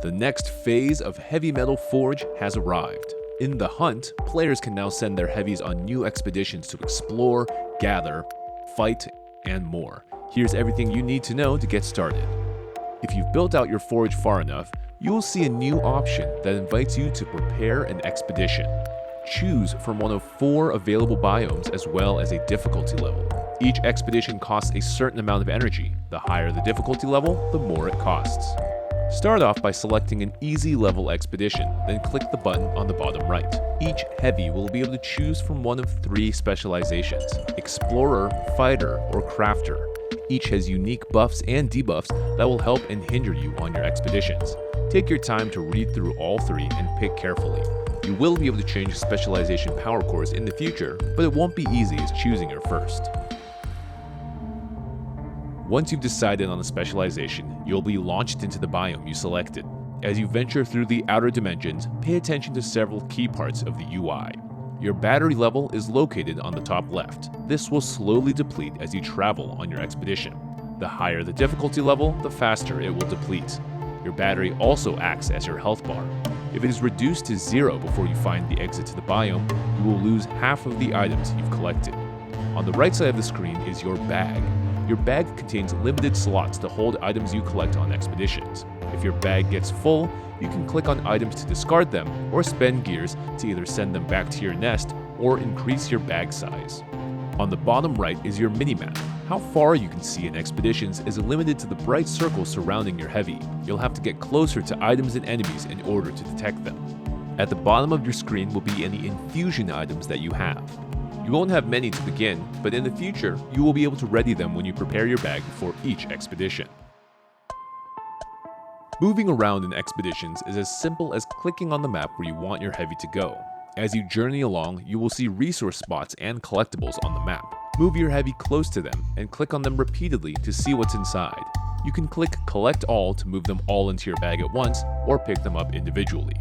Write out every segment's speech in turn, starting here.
The next phase of HV-MTL Forge has arrived. In The Hunt, players can now send their heavies on new expeditions to explore, gather, fight, and more. Here's everything you need to know to get started. If you've built out your forge far enough, you will see a new option that invites you to prepare an expedition. Choose from one of 4 available biomes as well as a difficulty level. Each expedition costs a certain amount of energy. The higher the difficulty level, the more it costs. Start off by selecting an easy level expedition, then click the button on the bottom right. Each heavy will be able to choose from one of 3 specializations: Explorer, Fighter, or Crafter. Each has unique buffs and debuffs that will help and hinder you on your expeditions. Take your time to read through all 3 and pick carefully. You will be able to change specialization power cores in the future, but it won't be easy as choosing your first. Once you've decided on a specialization, you'll be launched into the biome you selected. As you venture through the outer dimensions, pay attention to several key parts of the UI. Your battery level is located on the top left. This will slowly deplete as you travel on your expedition. The higher the difficulty level, the faster it will deplete. Your battery also acts as your health bar. If it is reduced to 0 before you find the exit to the biome, you will lose half of the items you've collected. On the right side of the screen is your bag. Your bag contains limited slots to hold items you collect on expeditions. If your bag gets full, you can click on items to discard them or spend gears to either send them back to your nest or increase your bag size. On the bottom right is your minimap. How far you can see in expeditions is limited to the bright circles surrounding your heavy. You'll have to get closer to items and enemies in order to detect them. At the bottom of your screen will be any infusion items that you have. You won't have many to begin, but in the future, you will be able to ready them when you prepare your bag for each expedition. Moving around in expeditions is as simple as clicking on the map where you want your heavy to go. As you journey along, you will see resource spots and collectibles on the map. Move your heavy close to them and click on them repeatedly to see what's inside. You can click Collect All to move them all into your bag at once or pick them up individually.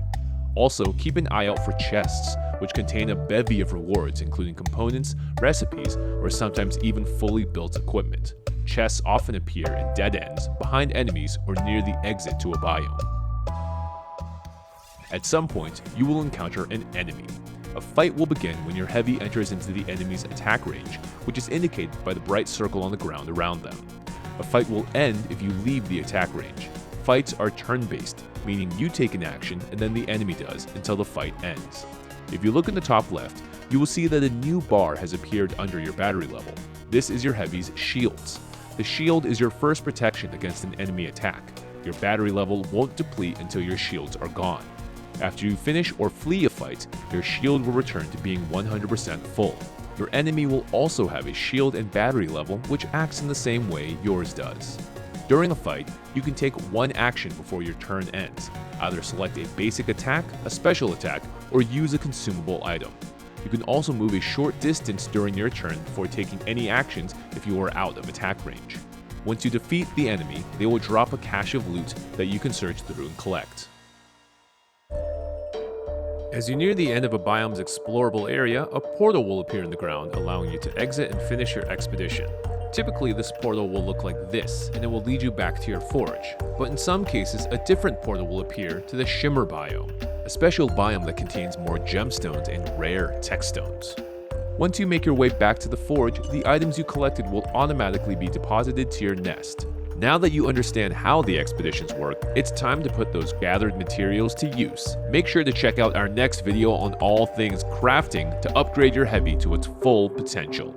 Also, keep an eye out for chests, which contain a bevy of rewards including components, recipes, or sometimes even fully built equipment. Chests often appear in dead ends, behind enemies, or near the exit to a biome. At some point, you will encounter an enemy. A fight will begin when your heavy enters into the enemy's attack range, which is indicated by the bright circle on the ground around them. A fight will end if you leave the attack range. Fights are turn-based, meaning you take an action and then the enemy does until the fight ends. If you look in the top left, you will see that a new bar has appeared under your battery level. This is your heavy's shields. The shield is your first protection against an enemy attack. Your battery level won't deplete until your shields are gone. After you finish or flee a fight, your shield will return to being 100% full. Your enemy will also have a shield and battery level which acts in the same way yours does. During a fight, you can take one action before your turn ends. Either select a basic attack, a special attack, or use a consumable item. You can also move a short distance during your turn before taking any actions if you are out of attack range. Once you defeat the enemy, they will drop a cache of loot that you can search through and collect. As you near the end of a biome's explorable area, a portal will appear in the ground, allowing you to exit and finish your expedition. Typically, this portal will look like this, and it will lead you back to your forge. But in some cases, a different portal will appear to the Shimmer biome, a special biome that contains more gemstones and rare tech stones. Once you make your way back to the forge, the items you collected will automatically be deposited to your nest. Now that you understand how the expeditions work, it's time to put those gathered materials to use. Make sure to check out our next video on all things crafting to upgrade your heavy to its full potential.